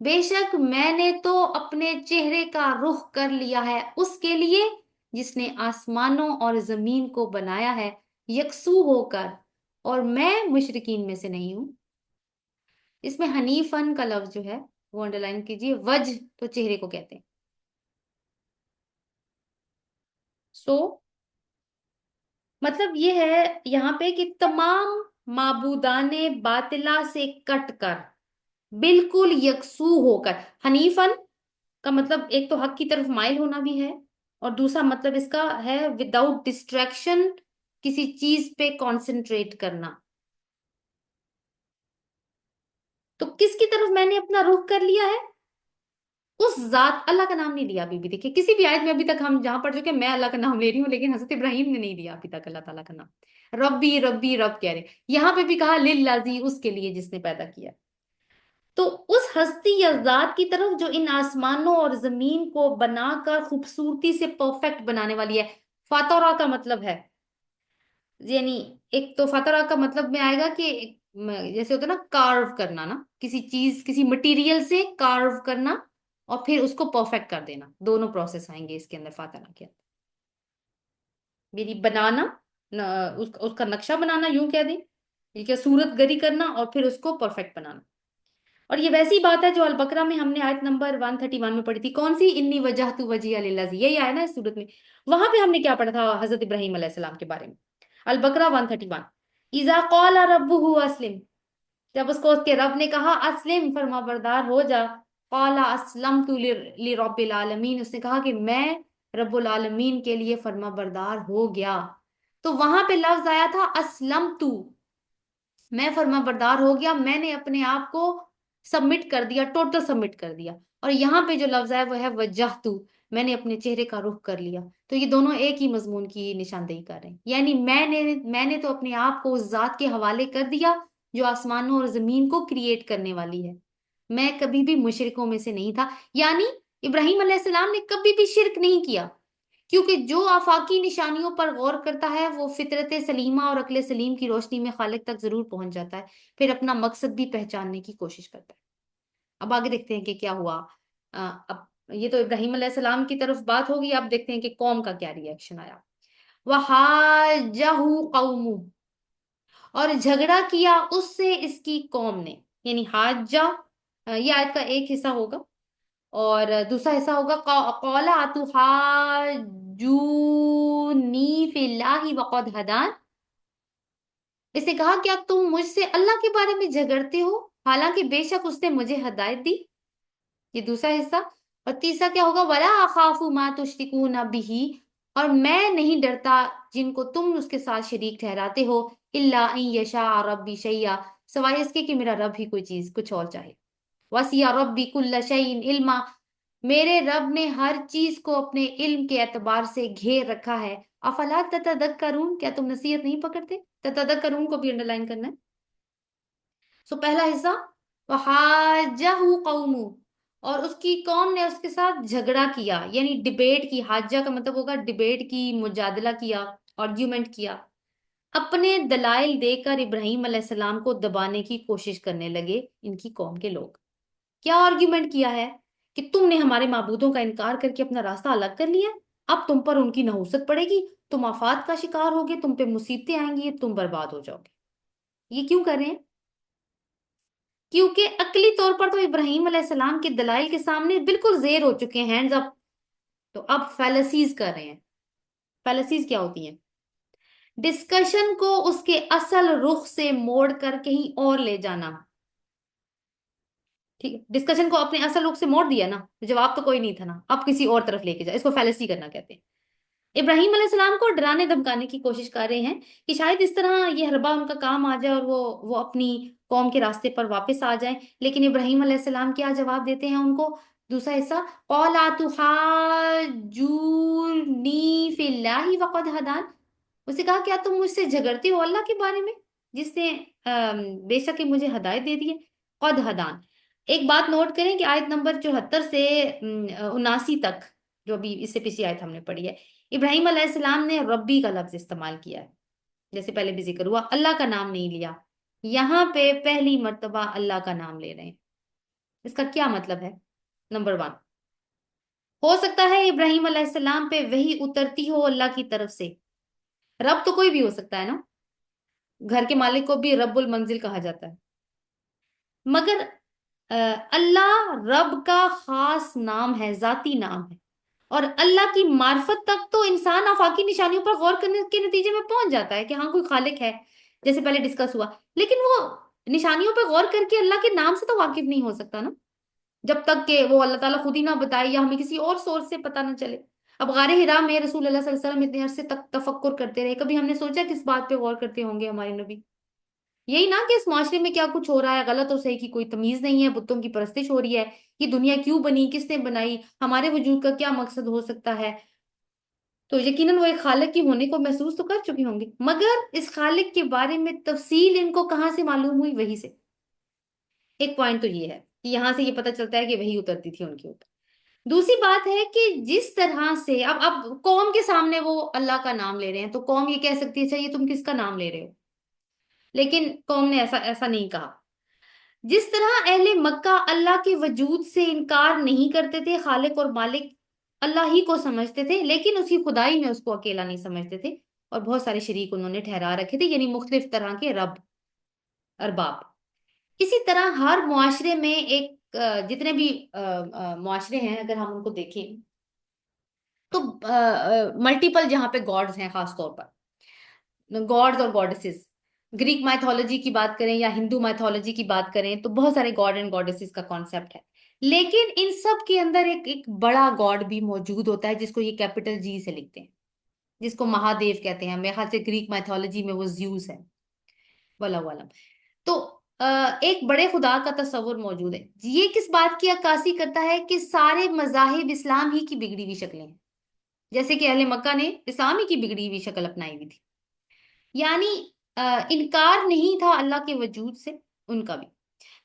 بے شک میں نے تو اپنے چہرے کا رخ کر لیا ہے اس کے لیے جس نے آسمانوں اور زمین کو بنایا ہے یکسو ہو کر، اور میں مشرکین میں سے نہیں ہوں۔ اس میں حنیفن کا لفظ جو ہے وہ انڈر لائن کیجیے، وجہ تو چہرے کو کہتے ہیں۔ سو مطلب یہ ہے یہاں پہ کہ تمام معبودان باطلہ سے کٹ کر بالکل یکسو ہو کر، حنیفن کا مطلب ایک تو حق کی طرف مائل ہونا بھی ہے، اور دوسرا مطلب اس کا ہے وداؤٹ ڈسٹریکشن، کسی چیز پہ کانسنٹریٹ کرنا۔ تو کس کی طرف میں نے اپنا رخ کر لیا ہے؟ اس ذات، اللہ کا نام نہیں لیا ابھی بھی، دیکھیے کسی بھی آیت میں ابھی تک ہم جہاں پڑھ چکے ہیں میں اللہ کا نام لے رہی ہوں، لیکن حضرت ابراہیم نے نہیں لیا ابھی تک اللہ تعالیٰ کا نام۔ ربی ربی رب کہہ رہے، یہاں پہ بھی کہا للذی، اس کے لیے جس نے پیدا کیا۔ تو اس ہستی یا ذات کی طرف جو ان آسمانوں اور زمین کو بنا کر خوبصورتی سے پرفیکٹ بنانے والی ہے۔ فاتورا کا مطلب ہے، یعنی ایک تو فاتورا کا مطلب میں آئے گا کہ جیسے ہوتا ہے نا کارو کرنا، نا کسی چیز کسی مٹیریل سے کارو کرنا اور پھر اس کو پرفیکٹ کر دینا، دونوں پروسیس آئیں گے اس کے اندر فاتورا کے اندر۔ میری بنانا، اس کا نقشہ بنانا یوں کہہ دیں، یہ کیا صورت گری کرنا اور پھر اس کو پرفیکٹ بنانا۔ اور یہ ویسی بات ہے جو البقرہ میں ہم نے آیت نمبر 131 میں پڑھی تھی، کون سی؟ انی وجہت وجہی للذی، یہی آیا نا اس صورت میں۔ وہاں پہ ہم نے کیا پڑھا تھا حضرت ابراہیم علیہ السلام کے بارے میں؟ البقرہ 131، اذا قال ربہ اسلم، جب اس کو اس کے رب نے کہا اسلم، فرما بردار ہو جا، قال اسلمت لرب العالمین، اس نے کہا کہ میں رب العالمین کے لیے فرما بردار ہو گیا۔ تو وہاں پہ لفظ آیا تھا اسلمت، میں فرما بردار ہو گیا، میں نے اپنے آپ کو سبمٹ کر دیا، ٹوٹل سبمٹ کر دیا۔ اور یہاں پہ جو لفظ ہے وہ ہے وجہتو، میں نے اپنے چہرے کا رخ کر لیا۔ تو یہ دونوں ایک ہی مضمون کی نشاندہی کر رہے ہیں، یعنی میں نے تو اپنے آپ کو اس ذات کے حوالے کر دیا جو آسمانوں اور زمین کو کریٹ کرنے والی ہے۔ میں کبھی بھی مشرکوں میں سے نہیں تھا، یعنی ابراہیم علیہ السلام نے کبھی بھی شرک نہیں کیا، کیونکہ جو آفاقی نشانیوں پر غور کرتا ہے وہ فطرت سلیمہ اور عقل سلیم کی روشنی میں خالق تک ضرور پہنچ جاتا ہے، پھر اپنا مقصد بھی پہچاننے کی کوشش کرتا ہے۔ اب آگے دیکھتے ہیں کہ کیا ہوا۔ اب یہ تو ابراہیم علیہ السلام کی طرف بات ہوگی، اب دیکھتے ہیں کہ قوم کا کیا ری ایکشن آیا۔ وَحَاجَّهُ قَوْمُهُ، اور جھگڑا کیا اس سے اس کی قوم نے، یعنی حاجہ یہ آیت کا ایک حصہ ہوگا، اور دوسرا حصہ ہوگا قَالَ أَتُحَاجُّونِي فِي اللَّهِ وَقَدْ هَدَانِ، اس نے کہا کیا تم مجھ سے اللہ کے بارے میں جھگڑتے ہو حالانکہ بے شک اس نے مجھے ہدایت دی، یہ دوسرا حصہ۔ اور تیسرا کیا ہوگا، وَلَا أَخَافُ مَا تُشْرِكُونَ بِهِ، اور میں نہیں ڈرتا جن کو تم اس کے ساتھ شریک ٹھہراتے ہو، إِلَّا أَن يَشَاءَ رَبِّي شَيْئًا، سوائے اس کے کہ میرا رب ہی کوئی چیز کچھ اور چاہے۔ وَسِعَ رَبِّي كُلَّ شَيْءٍ عِلْمًا، میرے رب نے ہر چیز کو اپنے علم کے اعتبار سے گھیر رکھا ہے۔ افلا تتذکرون، کیا تم نصیحت نہیں پکڑتے؟ تتذکرون کو بھی انڈر لائن کرنا ہے۔ سو پہلا حصہ وحاجہ قوم، اور اس کی قوم نے اس کے ساتھ جھگڑا کیا، یعنی ڈبیٹ کی، حاجہ کا مطلب ہوگا ڈبیٹ کی، مجادلہ کیا، آرگیومنٹ کیا، اپنے دلائل دے کر ابراہیم علیہ السلام کو دبانے کی کوشش کرنے لگے ان کی قوم کے لوگ۔ کیا آرگیومنٹ کیا ہے کہ تم نے ہمارے معبودوں کا انکار کر کے اپنا راستہ الگ کر لیا، اب تم پر ان کی نحوست پڑے گی، تم آفات کا شکار ہوگے، تم پہ مصیبتیں آئیں گی، تم برباد ہو جاؤ گے۔ یہ کیوں کر رہے ہیں؟ کیونکہ عقلی طور پر تو ابراہیم علیہ السلام کے دلائل کے سامنے بالکل زیر ہو چکے ہیں، ہینڈز اپ، تو اب فیلسیز کر رہے ہیں۔ فیلسیز کیا ہوتی ہیں؟ ڈسکشن کو اس کے اصل رخ سے موڑ کر کہیں اور لے جانا۔ ٹھیک ہے، ڈسکشن کو اپنے اصل رخ سے موڑ دیا نا، جواب تو کوئی نہیں تھا نا، اب کسی اور طرف لے کے جا، اس کو فیلسی کرنا کہتے ہیں۔ ابراہیم علیہ السلام کو ڈرانے دھمکانے کی کوشش کر رہے ہیں کہ شاید اس طرح یہ حربہ ان کا کام آ جائے اور وہ اپنی قوم کے راستے پر واپس آ جائیں، لیکن ابراہیم علیہ السلام کیا جواب دیتے ہیں ان کو؟ دوسرا حصہ قَالَ أَتُحَاجُّونِي فِي اللَّهِ وَقَدْ هَدَانِ، اسے کہا کیا تم مجھ سے جھگڑتے ہو اللہ کے بارے میں جس نے بے شک مجھے ہدایت دے دی ہے۔ قد ہدان، ایک بات نوٹ کریں کہ آیت نمبر 74 سے 79 تک، جو ابھی اس سے پچھلی آیت ہم نے پڑھی ہے، ابراہیم علیہ السلام نے ربی کا لفظ استعمال کیا ہے، جیسے پہلے بھی ذکر ہوا، اللہ کا نام نہیں لیا، یہاں پہ پہلی مرتبہ اللہ کا نام لے رہے ہیں۔ اس کا کیا مطلب ہے؟ نمبر ون، ہو سکتا ہے ابراہیم علیہ السلام پہ وہی اترتی ہو اللہ کی طرف سے. رب تو کوئی بھی ہو سکتا ہے نا، گھر کے مالک کو بھی رب المنزل کہا جاتا ہے. مگر اللہ رب کا خاص نام ہے، ذاتی نام ہے. اور اللہ کی معرفت تک تو انسان آفاقی نشانیوں پر غور کرنے کے نتیجے میں پہنچ جاتا ہے کہ ہاں کوئی خالق ہے، جیسے پہلے ڈسکس ہوا. لیکن وہ نشانیوں پہ غور کر کے اللہ کے نام سے تو واقف نہیں ہو سکتا نا، جب تک کہ وہ اللہ تعالیٰ خود ہی نہ بتائے یا ہمیں کسی اور سورس سے پتہ نہ چلے. اب غار حرا میں رسول اللہ صلی اللہ علیہ وسلم اتنے عرصے تک تفکر کرتے رہے، کبھی ہم نے سوچا کس بات پہ غور کرتے ہوں گے ہمارے نبی؟ یہی نا کہ اس معاشرے میں کیا کچھ ہو رہا ہے، غلط اور صحیح کی کوئی تمیز نہیں ہے، بتوں کی پرستش ہو رہی ہے، یہ دنیا کیوں بنی، کس نے بنائی، ہمارے وجود کا کیا مقصد ہو سکتا ہے. تو یقیناً وہ ایک خالق کی ہونے کو محسوس تو کر چکے ہوں گے، مگر اس خالق کے بارے میں تفصیل ان کو کہاں سے معلوم ہوئی؟ وہی سے. ایک پوائنٹ تو یہ ہے کہ یہاں سے یہ پتہ چلتا ہے کہ وہی اترتی تھی ان کے اوپر. دوسری بات ہے کہ جس طرح سے اب قوم کے سامنے وہ اللہ کا نام لے رہے ہیں، تو قوم یہ کہہ سکتی ہے اچھا یہ تم کس کا نام لے رہے ہو؟ لیکن قوم نے ایسا ایسا نہیں کہا. جس طرح اہل مکہ اللہ کے وجود سے انکار نہیں کرتے تھے، خالق اور مالک اللہ ہی کو سمجھتے تھے، لیکن اس کی خدائی میں اس کو اکیلا نہیں سمجھتے تھے، اور بہت سارے شریک انہوں نے ٹھہرا رکھے تھے، یعنی مختلف طرح کے رب، ارباب. اسی طرح ہر معاشرے میں ایک جتنے بھی معاشرے ہیں اگر ہم ان کو دیکھیں تو ملٹیپل جہاں پہ گاڈز ہیں، خاص طور پر گاڈز اور گاڈسز. گریک مائتھولوجی کی بات کریں یا ہندو مائتھولوجی کی بات کریں تو بہت سارے گاڈ اینڈ گاڈسز کا کانسیپٹ ہے، لیکن ان سب کے اندر ایک بڑا گاڈ بھی موجود ہوتا ہے جس کو یہ کیپٹل جی سے لکھتے ہیں، جس کو مہادیو کہتے ہیں. میرے خیال سے گریک مائتھولوجی میں وہ زیوس ہے، واللہ عالم. تو ایک بڑے خدا کا تصور موجود ہے. یہ کس بات کی عکاسی کرتا ہے کہ سارے مذاہب اسلام ہی کی بگڑی ہوئی شکلیں ہیں، جیسے کہ اہل مکہ نے اسلام ہی کی بگڑی ہوئی شکل اپنائی ہوئی تھی. یعنی انکار نہیں تھا اللہ کے وجود سے ان کا بھی.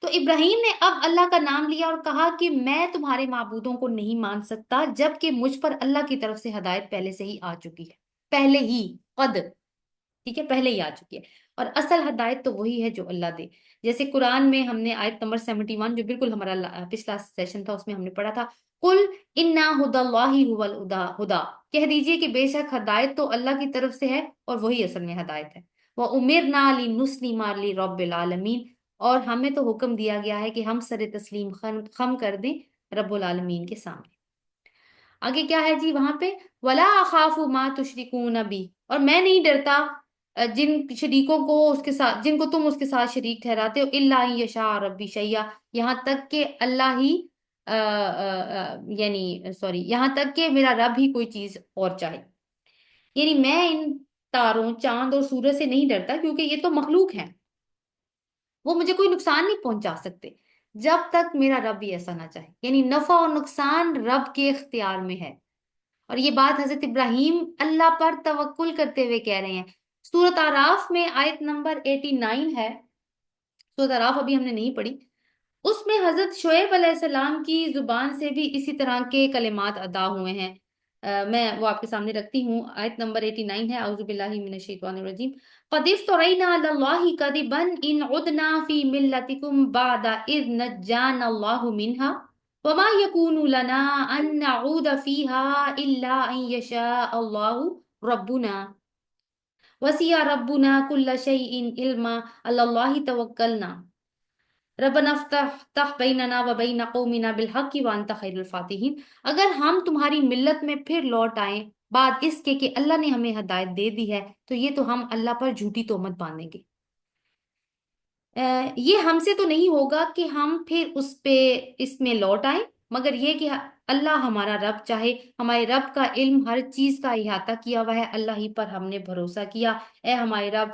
تو ابراہیم نے اب اللہ کا نام لیا اور کہا کہ میں تمہارے معبودوں کو نہیں مان سکتا جبکہ مجھ پر اللہ کی طرف سے ہدایت پہلے سے ہی آ چکی ہے. پہلے ہی، قد، ٹھیک ہے، پہلے ہی آ چکی ہے. اور اصل ہدایت تو وہی ہے جو اللہ دے. جیسے قرآن میں ہم نے آیت نمبر 71 جو بالکل ہمارا پچھلا سیشن تھا اس میں ہم نے پڑھا تھا، قل انا ہدی اللہ هو الہدا، کہہ دیجئے کہ بے شک ہدایت تو اللہ کی طرف سے ہے اور وہی اصل میں ہدایت ہے. وَأُمِرْنَا لِنُسْلِمَ لِرَبِّ الْعَالَمِينَ، اور ہمیں تو حکم دیا گیا ہے کہ ہم سر تسلیم خم کر دیں رب العالمین کے سامنے. آگے کیا ہے جی وہاں پہ، وَلَا أَخَافُ مَا تُشْرِكُونَ بِهِ، اور میں نہیں ڈرتا جن شریکوں کو اس کے ساتھ، جن کو تم اس کے ساتھ شریک ٹھہراتے ہو، الا ان یشاء ربی شیئا، یہاں تک کہ اللہ ہی یعنی سوری یہاں تک کہ میرا رب ہی کوئی چیز اور چاہے. یعنی میں ان تاروں، چاند اور سورج سے نہیں ڈرتا کیونکہ یہ تو مخلوق ہیں، وہ مجھے کوئی نقصان نہیں پہنچا سکتے جب تک میرا رب بھی ایسا نہ چاہے. یعنی نفع اور نقصان رب کے اختیار میں ہے. اور یہ بات حضرت ابراہیم اللہ پر توکل کرتے ہوئے کہہ رہے ہیں. سورۃ اعراف میں آیت نمبر 89 ہے، سورۃ اعراف ابھی ہم نے نہیں پڑھی، اس میں حضرت شعیب علیہ السلام کی زبان سے بھی اسی طرح کے کلمات ادا ہوئے ہیں. میں وہ آپ کے سامنے رکھتی ہوں. آیت نمبر 89 ہے، اعوذ باللہ من الشیطان الرجیم، قد افترینا علی اللہ کذبا ان عدنا فی ملتکم بعد اذ نجانا اللہ منها وما يكون لنا ان نعود فيها الا ان يشاء الله ربنا وسع ربنا كل شيء علما على الله توکلنا ربنا افتح بیننا و بین قومنا بالحق وانت خیر الفاتحین. اگر ہم تمہاری ملت میں پھر لوٹ آئیں بعد اس کے کہ اللہ نے ہمیں ہدایت دے دی ہے تو یہ تو ہم اللہ پر جھوٹی تہمت باندھیں گے. یہ ہم سے تو نہیں ہوگا کہ ہم پھر اس میں لوٹ آئیں، مگر یہ کہ اللہ ہمارا رب چاہے. ہمارے رب کا علم ہر چیز کا احاطہ کیا ہوا ہے، اللہ ہی پر ہم نے بھروسہ کیا. اے ہمارے رب،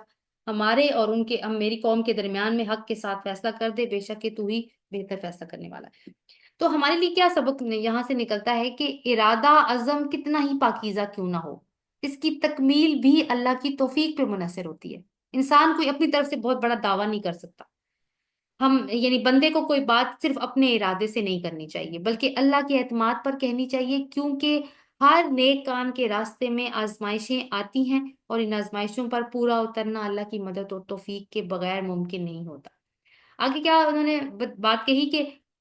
ہمارے اور ان کے میری قوم کے درمیان میں حق کے ساتھ فیصلہ کر دے، بے شک کہ تو ہی بہتر فیصلہ کرنے والا ہے. تو ہمارے لیے کیا سبق یہاں سے نکلتا ہے کہ ارادہ عزم کتنا ہی پاکیزہ کیوں نہ ہو، اس کی تکمیل بھی اللہ کی توفیق پہ منحصر ہوتی ہے. انسان کوئی اپنی طرف سے بہت بڑا دعویٰ نہیں کر سکتا. ہم یعنی بندے کو کوئی بات صرف اپنے ارادے سے نہیں کرنی چاہیے بلکہ اللہ کے اعتماد پر کہنی چاہیے، کیونکہ ہر نیک کام کے راستے میں آزمائشیں آتی ہیں اور ان آزمائشوں پر پورا اترنا اللہ کی مدد اور توفیق کے بغیر ممکن نہیں ہوتا. آگے کیا انہوں نے بات کہی کہ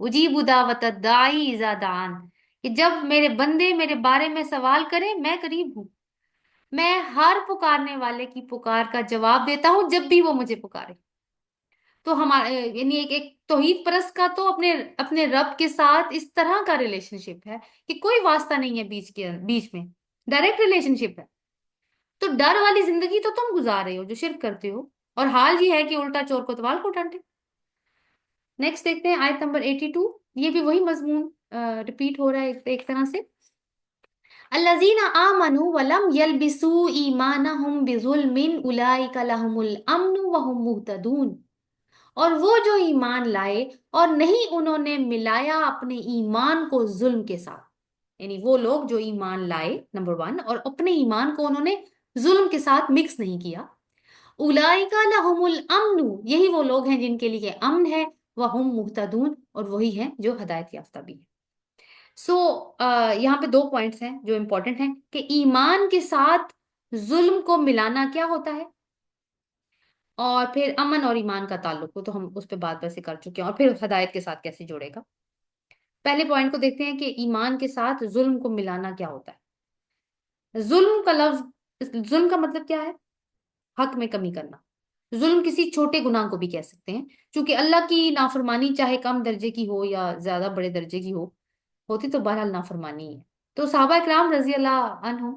اجیب دعوت الداعی اذا دعان، کہ جب میرے بندے میرے بارے میں سوال کریں میں قریب ہوں، میں ہر پکارنے والے کی پکار کا جواب دیتا ہوں جب بھی وہ مجھے پکارے۔ تو ہمارا یعنی ایک توحید پرست کا تو اپنے اپنے رب کے ساتھ اس طرح کا ریلیشن شپ ہے کہ کوئی واسطہ نہیں ہے بیچ میں، ڈائریکٹ ریلیشن شپ ہے۔ تو ڈر والی زندگی تو تم گزار رہے ہو جو شرک کرتے ہو، اور حال یہ ہے کہ الٹا چور کوتوال کو ڈانٹے۔ نیکسٹ دیکھتے ہیں آیت نمبر 82، یہ بھی وہی مضمون ریپیٹ ہو رہا ہے ایک طرح سے۔ الذین آمنوا ولم یلبسوا ایمانہم بظلم اولئک لہم الامن وہم مہتدون، اور وہ جو ایمان لائے اور نہیں انہوں نے ملایا اپنے ایمان کو ظلم کے ساتھ، یعنی وہ لوگ جو ایمان لائے نمبر 1 اور اپنے ایمان کو انہوں نے ظلم کے ساتھ مکس نہیں کیا، اولئک لہم الامن، یہی وہ لوگ ہیں جن کے لیے امن ہے، وہم مہتدون، اور وہی ہیں جو ہدایت یافتہ بھی ہیں۔ سو یہاں پہ 2 پوائنٹس ہیں جو امپورٹنٹ ہیں کہ ایمان کے ساتھ ظلم کو ملانا کیا ہوتا ہے، اور پھر امن اور ایمان کا تعلق ہو تو ہم اس پہ بات ویسے کر چکے ہیں، اور پھر ہدایت کے ساتھ کیسے جوڑے گا۔ پہلے پوائنٹ کو دیکھتے ہیں کہ ایمان کے ساتھ ظلم کو ملانا کیا ہوتا ہے۔ ظلم کا لفظ، ظلم کا مطلب کیا ہے؟ حق میں کمی کرنا۔ ظلم کسی چھوٹے گناہ کو بھی کہہ سکتے ہیں، چونکہ اللہ کی نافرمانی چاہے کم درجے کی ہو یا زیادہ بڑے درجے کی ہو، ہوتی تو بہرحال نافرمانی ہی ہے۔ تو صحابہ کرام رضی اللہ عنہ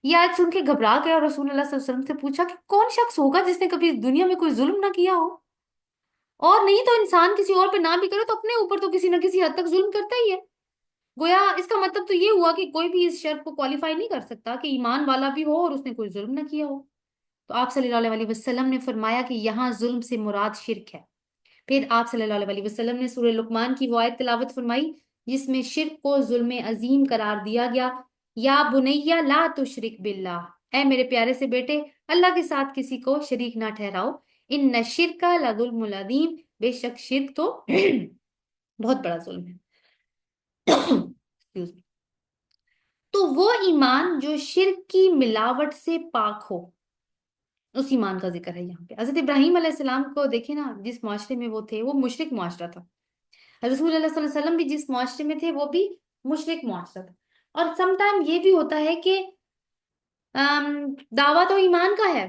یہ آج سن کے گھبرا گئے اور رسول اللہ صلی اللہ علیہ وسلم سے پوچھا کہ کون شخص ہوگا جس نے کبھی دنیا میں کوئی ظلم نہ کیا ہو؟ اور نہیں تو انسان کسی اور پہ نہ بھی کرے تو اپنے اوپر تو کسی نہ کسی حد تک ظلم کرتا ہی ہے۔ گویا اس کا مطلب تو یہ ہوا کہ کوئی بھی اس شرط کو کوالیفائی نہیں کر سکتا کہ ایمان والا بھی ہو اور اس نے کوئی ظلم نہ کیا ہو۔ تو آپ صلی اللہ علیہ وسلم نے فرمایا کہ یہاں ظلم سے مراد شرک ہے۔ پھر آپ صلی اللہ علیہ وسلم نے سورہ لقمان کی وہ آیت تلاوت فرمائی جس میں شرک کو ظلم عظیم قرار دیا گیا، یا بنیا لا تشرک باللہ، اے میرے پیارے سے بیٹے اللہ کے ساتھ کسی کو شریک نہ ٹھہراؤ، ان الشرک لظلم عظیم، بے شک شرک تو بہت بڑا ظلم ہے۔ Excuse me۔ تو وہ ایمان جو شرک کی ملاوٹ سے پاک ہو، اس ایمان کا ذکر ہے یہاں پہ۔ حضرت ابراہیم علیہ السلام کو دیکھیں نا، جس معاشرے میں وہ تھے وہ مشرک معاشرہ تھا۔ رسول اللہ صلی اللہ علیہ وسلم بھی جس معاشرے میں تھے وہ بھی مشرک معاشرہ تھا۔ اور سم ٹائم یہ بھی ہوتا ہے کہ دعویٰ تو ایمان کا ہے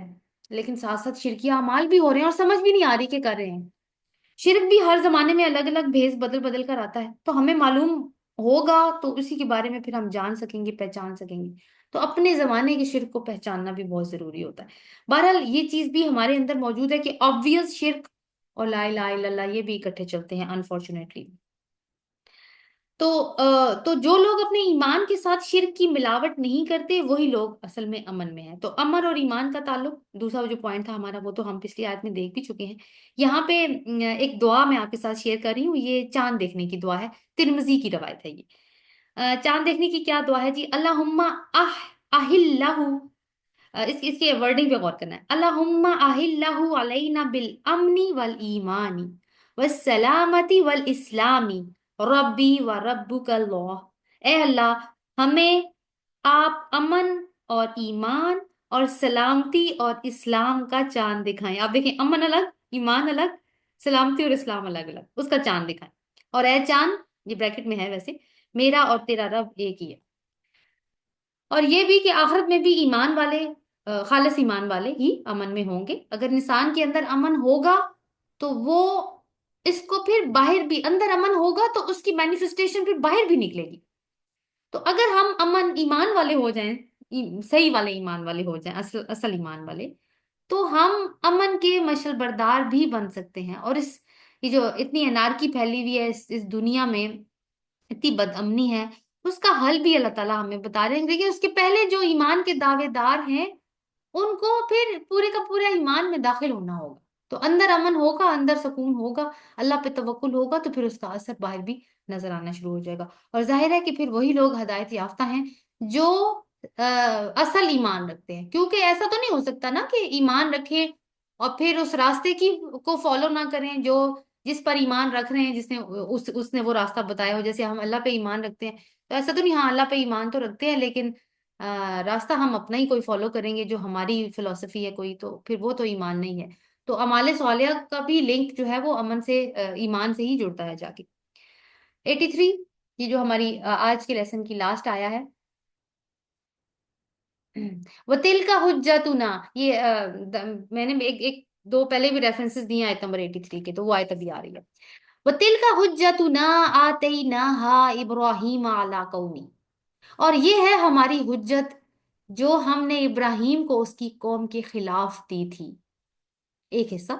لیکن ساتھ ساتھ شرکی اعمال بھی ہو رہے ہیں اور سمجھ بھی نہیں آ رہی کہ کر رہے ہیں۔ شرک بھی ہر زمانے میں الگ الگ بھیس بدل بدل کر آتا ہے، تو ہمیں معلوم ہوگا تو اسی کے بارے میں پھر ہم جان سکیں گے، پہچان سکیں گے۔ تو اپنے زمانے کے شرک کو پہچاننا بھی بہت ضروری ہوتا ہے۔ بہرحال یہ چیز بھی ہمارے اندر موجود ہے کہ obvious شرک اور لا الہ الا اللہ یہ بھی اکٹھے چلتے ہیں انفارچونیٹلی۔ تو جو لوگ اپنے ایمان کے ساتھ شرک کی ملاوٹ نہیں کرتے وہی لوگ اصل میں امن میں ہیں۔ تو امن اور ایمان کا تعلق، دوسرا جو پوائنٹ تھا ہمارا وہ تو ہم پچھلی آیت میں دیکھ بھی چکے ہیں۔ یہاں پہ ایک دعا میں آپ کے ساتھ شیئر کر رہی ہوں، یہ چاند دیکھنے کی دعا ہے، ترمذی کی روایت ہے یہ۔ چاند دیکھنے کی کیا دعا ہے جی؟ اللہم اہلہ، اس کے ورڈنگ پہ غور کرنا ہے۔ اللہم اہلہ علینا بالامن والایمان والسلامت والاسلام ربی و ربک اللہ، اے اللہ ہمیں آپ امن اور ایمان اور سلامتی اور اسلام کا چاند دکھائیں۔ آپ دیکھیں امن الگ، ایمان الگ، سلامتی اور اسلام الگ الگ، اس کا چاند دکھائیں۔ اور اے چاند، یہ بریکٹ میں ہے ویسے، میرا اور تیرا رب ایک ہی ہے۔ اور یہ بھی کہ آخرت میں بھی ایمان والے، خالص ایمان والے ہی امن میں ہوں گے۔ اگر انسان کے اندر امن ہوگا تو وہ اس کو پھر باہر بھی، اندر امن ہوگا تو اس کی مینیفسٹیشن پھر باہر بھی نکلے گی۔ تو اگر ہم امن ایمان والے ہو جائیں، صحیح والے ایمان والے ہو جائیں، اصل ایمان والے، تو ہم امن کے مشل بردار بھی بن سکتے ہیں۔ اور یہ جو اتنی انارکی پھیلی ہوئی ہے اس دنیا میں، اتنی بد امنی ہے، اس کا حل بھی اللہ تعالیٰ ہمیں بتا رہے ہیں۔ دیکھیں اس کے پہلے جو ایمان کے دعوے دار ہیں ان کو پھر پورے کا پورا ایمان میں داخل ہونا ہوگا، تو اندر امن ہوگا، اندر سکون ہوگا، اللہ پہ توکل ہوگا، تو پھر اس کا اثر باہر بھی نظر آنا شروع ہو جائے گا۔ اور ظاہر ہے کہ پھر وہی لوگ ہدایت یافتہ ہیں جو اصل ایمان رکھتے ہیں، کیونکہ ایسا تو نہیں ہو سکتا نا کہ ایمان رکھیں اور پھر اس راستے کو فالو نہ کریں جو جس پر ایمان رکھ رہے ہیں، جس نے اس نے وہ راستہ بتایا ہو۔ جیسے ہم اللہ پہ ایمان رکھتے ہیں تو ایسا تو نہیں، ہاں اللہ پہ ایمان تو رکھتے ہیں لیکن راستہ ہم اپنا ہی کوئی فالو کریں گے جو ہماری فلسفی ہے کوئی، تو پھر وہ تو ایمان نہیں ہے۔ تو اعمال صالحہ کا بھی لنک جو ہے وہ امن سے ایمان سے ہی جڑتا ہے جا کے۔ 83، یہ جو ہماری آج کے لیسن کی لاسٹ آیا ہے، وہ تل کا حجتنا، یہ میں نے ایک دو پہلے بھی ریفرنسز دیے آیت نمبر 83 کے، تو وہ آیت ابھی آ رہی ہے۔ وہ تل کا حجتنا آتیناہا ابراہیم علی قومی، اور یہ ہے ہماری حجت جو ہم نے ابراہیم کو اس کی قوم کے خلاف دی تھی۔ ایک حصہ،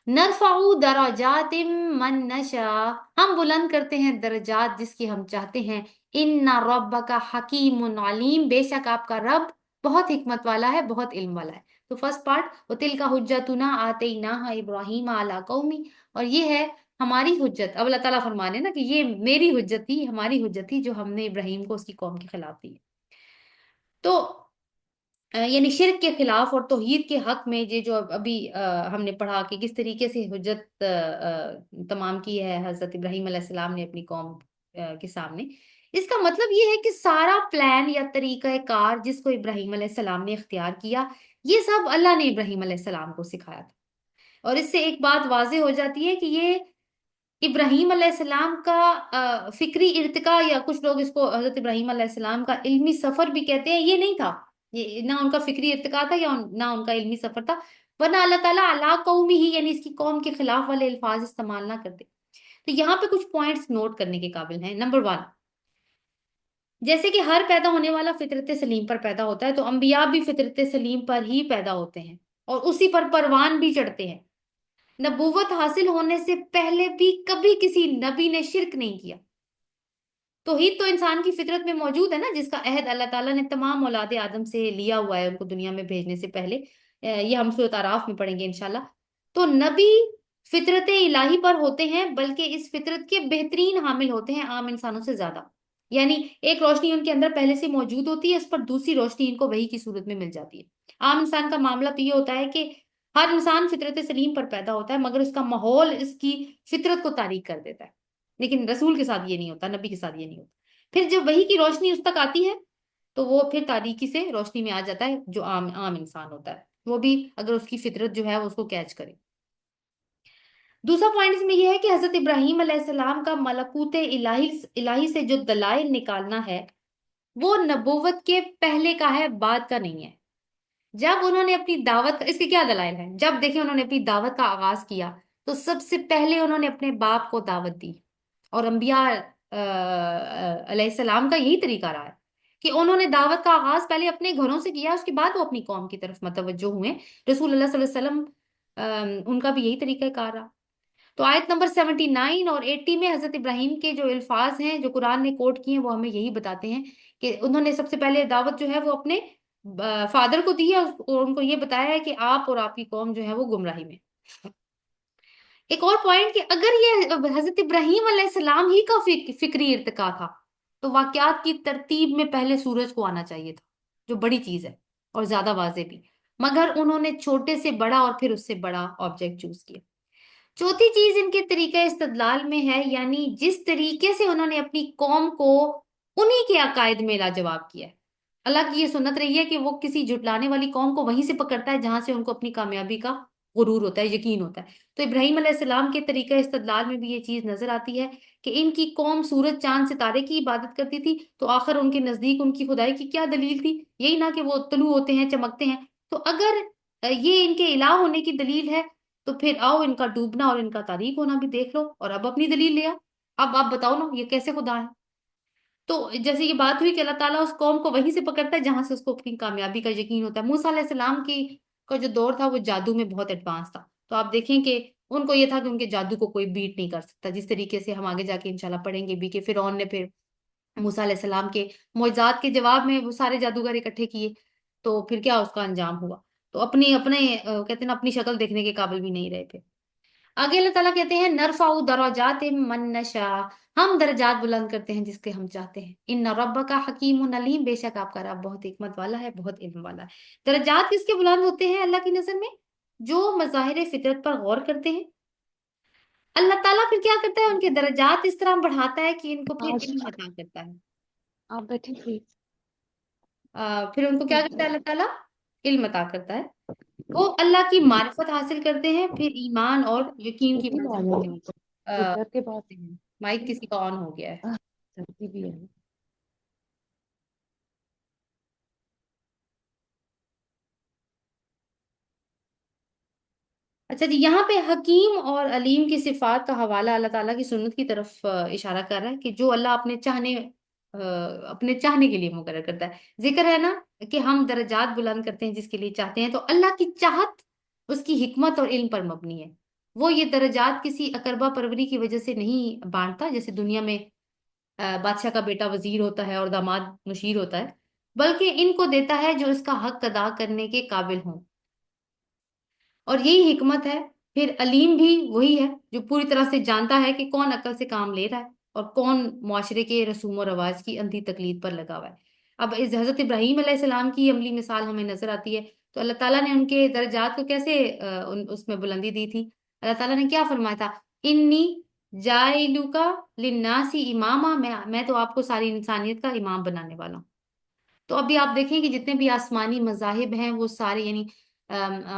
نرفع درجات من نشاء، ہم بلند کرتے ہیں درجات جس کی ہم چاہتے ہیں، ان ربک حکیم علیم، بے شک آپ کا رب بہت حکمت والا ہے، بہت علم والا ہے۔ تو فرسٹ پارٹ، وَتِلْكَ حُجَّتُنَا آتَيْنَاهَا إِبْرَاهِيمَ عَلَىٰ قَوْمِهِ، اور یہ ہے ہماری حجت۔ اب اللہ تعالیٰ فرمانے نا کہ یہ میری حجت تھی، ہماری حجت تھی جو ہم نے ابراہیم کو اس کی قوم کے خلاف دی ہے۔ تو یعنی شرک کے خلاف اور توحید کے حق میں یہ جو ابھی ہم نے پڑھا کہ کس طریقے سے حجت تمام کی ہے حضرت ابراہیم علیہ السلام نے اپنی قوم کے سامنے، اس کا مطلب یہ ہے کہ سارا پلان یا طریقہ کار جس کو ابراہیم علیہ السلام نے اختیار کیا، یہ سب اللہ نے ابراہیم علیہ السلام کو سکھایا تھا۔ اور اس سے ایک بات واضح ہو جاتی ہے کہ یہ ابراہیم علیہ السلام کا فکری ارتقاء، یا کچھ لوگ اس کو حضرت ابراہیم علیہ السلام کا علمی سفر بھی کہتے ہیں، یہ نہیں تھا، یہ نہ ان کا فکری ارتقاء تھا یا نہ ان کا علمی سفر تھا، ورنہ اللہ تعالیٰ علی قومی ہی، یعنی اس کی قوم کے خلاف والے الفاظ استعمال نہ کرتے۔ تو یہاں پہ کچھ پوائنٹس نوٹ کرنے کے قابل ہیں۔ نمبر 1، جیسے کہ ہر پیدا ہونے والا فطرت سلیم پر پیدا ہوتا ہے، تو انبیاء بھی فطرت سلیم پر ہی پیدا ہوتے ہیں اور اسی پر پروان بھی چڑھتے ہیں۔ نبوت حاصل ہونے سے پہلے بھی کبھی کسی نبی نے شرک نہیں کیا۔ توحید تو انسان کی فطرت میں موجود ہے نا، جس کا عہد اللہ تعالیٰ نے تمام اولاد آدم سے لیا ہوا ہے ان کو دنیا میں بھیجنے سے پہلے، یہ ہم سورۃ اعراف میں پڑھیں گے انشاءاللہ۔ تو نبی فطرت الہی پر ہوتے ہیں، بلکہ اس فطرت کے بہترین حامل ہوتے ہیں عام انسانوں سے زیادہ، یعنی ایک روشنی ان کے اندر پہلے سے موجود ہوتی ہے، اس پر دوسری روشنی ان کو وحی کی صورت میں مل جاتی ہے۔ عام انسان کا معاملہ تو یہ ہوتا ہے کہ ہر انسان فطرت سلیم پر پیدا ہوتا ہے، مگر اس کا ماحول اس کی فطرت کو تاریک کر دیتا ہے، لیکن رسول کے ساتھ یہ نہیں ہوتا، نبی کے ساتھ یہ نہیں ہوتا۔ پھر جب وحی کی روشنی اس تک آتی ہے تو وہ پھر تاریکی سے روشنی میں آ جاتا ہے، جو عام انسان ہوتا ہے وہ بھی اگر اس کی فطرت جو ہے اس کو کیچ کرے۔ دوسرا پوائنٹ اس میں یہ ہے کہ حضرت ابراہیم علیہ السلام کا ملکوت الہی سے جو دلائل نکالنا ہے، وہ نبوت کے پہلے کا ہے، بعد کا نہیں ہے۔ جب انہوں نے اپنی دعوت، اس کے کیا دلائل ہیں؟ جب دیکھیں انہوں نے اپنی دعوت کا آغاز کیا تو سب سے پہلے انہوں نے اپنے باپ کو دعوت دی، اور انبیاء علیہ السلام کا یہی طریقہ رہا ہے کہ انہوں نے دعوت کا آغاز پہلے اپنے گھروں سے کیا، اس کے بعد وہ اپنی قوم کی طرف متوجہ ہوئے۔ رسول اللہ صلی اللہ علیہ وسلم ان کا بھی یہی طریقہ کار رہا۔ تو آیت نمبر 79 اور 80 میں حضرت ابراہیم کے جو الفاظ ہیں جو قرآن نے کوٹ کیے ہیں، وہ ہمیں یہی بتاتے ہیں کہ انہوں نے سب سے پہلے دعوت جو ہے وہ اپنے فادر کو دی ہے، اور ان کو یہ بتایا ہے کہ آپ اور آپ کی قوم جو ہے وہ گمراہی میں۔ ایک اور پوائنٹ کہ اگر یہ حضرت ابراہیم علیہ السلام ہی کا فکری ارتقاء تھا تو واقعات کی ترتیب میں پہلے سورج کو آنا چاہیے تھا، جو بڑی چیز ہے اور زیادہ واضح بھی، مگر انہوں نے چھوٹے سے بڑا اور پھر اس سے بڑا آبجیکٹ چوز کیا۔ چوتھی چیز ان کے طریقہ استدلال میں ہے، یعنی جس طریقے سے انہوں نے اپنی قوم کو انہی کے عقائد میں لاجواب کیا ہے۔ اللہ کی یہ سنت رہی ہے کہ وہ کسی جھٹلانے والی قوم کو وہیں سے پکڑتا ہے جہاں سے ان کو اپنی کامیابی کا غرور ہوتا ہے، یقین ہوتا ہے۔ تو ابراہیم علیہ السلام کے طریقہ استدلال میں بھی یہ چیز نظر آتی ہے کہ ان کی قوم سورج چاند ستارے کی عبادت کرتی تھی، تو آخر ان کے نزدیک ان کی خدائی کی کیا دلیل تھی؟ یہی نہ کہ وہ طلوع ہوتے ہیں، چمکتے ہیں۔ تو اگر یہ ان کے الہ ہونے کی دلیل ہے تو پھر آؤ ان کا ڈوبنا اور ان کا تاریک ہونا بھی دیکھ لو، اور اب اپنی دلیل لے آ۔ اب آپ بتاؤ نا یہ کیسے خدا ہے؟ تو جیسے یہ بات ہوئی کہ اللہ تعالیٰ اس قوم کو وہیں سے پکڑتا ہے جہاں سے اس کو اپنی کامیابی کا یقین ہوتا ہے۔ موسیٰ علیہ السلام کی کا جو دور تھا وہ جادو میں بہت ایڈوانس تھا، تو آپ دیکھیں کہ ان کو یہ تھا کہ ان کے جادو کو کوئی بیٹ نہیں کر سکتا، جس طریقے سے ہم آگے جا کے انشاءاللہ پڑھیں گے بھی کہ فرعون نے پھر موسیٰ علیہ السلام کے معجزات کے جواب میں وہ سارے جادوگر اکٹھے کیے، تو پھر کیا اس کا انجام ہوا، تو اپنے کہتے ہیں نا اپنی شکل دیکھنے کے قابل بھی نہیں رہے پھر۔ آگے اللہ تعالیٰ کہتے ہیں نرفع درجات من نشاء، ہم درجات بلند کرتے ہیں جس کے ہم چاہتے ہیں، ان ربک حکیم علیم، بے شک آپ کا رب بہت حکمت والا ہے، بہت علم والا ہے۔ درجات کس کے بلند ہوتے ہیں اللہ کی نظر میں؟ جو مظاہر فطرت پر غور کرتے ہیں۔ اللہ تعالیٰ پھر کیا کرتا ہے؟ ان کے درجات اس طرح بڑھاتا ہے کہ ان کو پھر آج علم عطا کرتا ہے۔ آپ بیٹھے پلیز۔ پھر ان کو کیا کرتا ہے اللہ تعالیٰ؟ علم عطا کرتا ہے۔ وہ اللہ کی معرفت حاصل کرتے ہیں، پھر ایمان اور یقین کی سردی منزل آ کو جائے یہاں پر آ، دوپہر کے بعد مائک کسی کا آن ہو گیا ہے۔ سردی بھی ہے۔ اچھا جی، یہاں پہ حکیم اور علیم کی صفات کا حوالہ اللہ تعالیٰ کی سنت کی طرف اشارہ کر رہا ہے کہ جو اللہ اپنے چاہنے کے لیے مقرر کرتا ہے۔ ذکر ہے نا کہ ہم درجات بلند کرتے ہیں جس کے لیے چاہتے ہیں، تو اللہ کی چاہت اس کی حکمت اور علم پر مبنی ہے۔ وہ یہ درجات کسی اقربا پروری کی وجہ سے نہیں بانٹتا، جیسے دنیا میں بادشاہ کا بیٹا وزیر ہوتا ہے اور داماد مشیر ہوتا ہے، بلکہ ان کو دیتا ہے جو اس کا حق ادا کرنے کے قابل ہوں، اور یہی حکمت ہے۔ پھر علیم بھی وہی ہے جو پوری طرح سے جانتا ہے کہ کون عقل سے کام لے رہا ہے اور کون معاشرے کے رسوم و رواج کی اندھی تقلید پر لگا ہوا ہے۔ اب اس حضرت ابراہیم علیہ السلام کی عملی مثال ہمیں نظر آتی ہے، تو اللہ تعالیٰ نے ان کے درجات کو کیسے اس میں بلندی دی تھی۔ اللہ تعالیٰ نے کیا فرمایا تھا؟ انی جائلوکا للناسی اماما، میں تو آپ کو ساری انسانیت کا امام بنانے والا ہوں۔ تو ابھی آپ دیکھیں کہ جتنے بھی آسمانی مذاہب ہیں وہ سارے، یعنی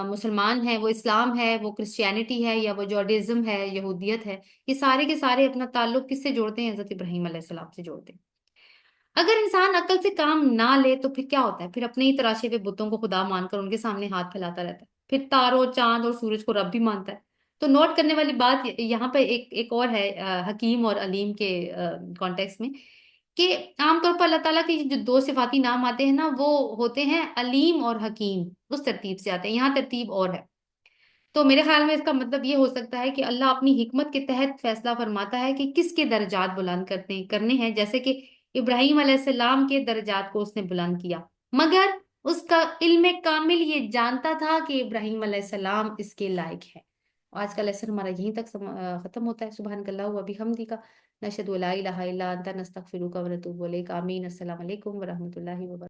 مسلمان ہیں، وہ اسلام ہے، وہ کرسچینٹی ہے، یا وہ جوڈیزم ہے، یہودیت ہے، یہ سارے کے سارے اپنا تعلق کس سے جوڑتے ہیں؟ حضرت ابراہیم علیہ السلام سے جوڑتے ہیں۔ اگر انسان عقل سے کام نہ لے تو پھر کیا ہوتا ہے؟ پھر اپنے ہی تراشے ہوئے بتوں کو خدا مان کر ان کے سامنے ہاتھ پھیلاتا رہتا ہے، پھر تاروں، چاند اور سورج کو رب بھی مانتا ہے۔ تو نوٹ کرنے والی بات یہاں پہ ایک اور ہے، حکیم اور علیم کے کانٹیکس میں، کہ عام طور پر اللہ تعالیٰ کے جو دو صفاتی نام آتے ہیں نا، وہ ہوتے ہیں علیم اور حکیم، اس ترتیب سے آتے ہیں، یہاں ترتیب اور ہے۔ تو میرے خیال میں اس کا مطلب یہ ہو سکتا ہے کہ اللہ اپنی حکمت کے تحت فیصلہ فرماتا ہے کہ کس کے درجات بلند کرنے ہیں، جیسے کہ ابراہیم علیہ السلام کے درجات کو اس نے بلند کیا، مگر اس کا علم کامل یہ جانتا تھا کہ ابراہیم علیہ السلام اس کے لائق ہے۔ آج کا لیسن ہمارا یہیں تک ختم ہوتا ہے۔ سبحانک اللہ و بحمدی کا، نشہد لا الہ الا انت، نستغفرک و نتوب الیک۔ آمین۔ السلام علیکم ورحمۃ اللہ وبرکاتہ۔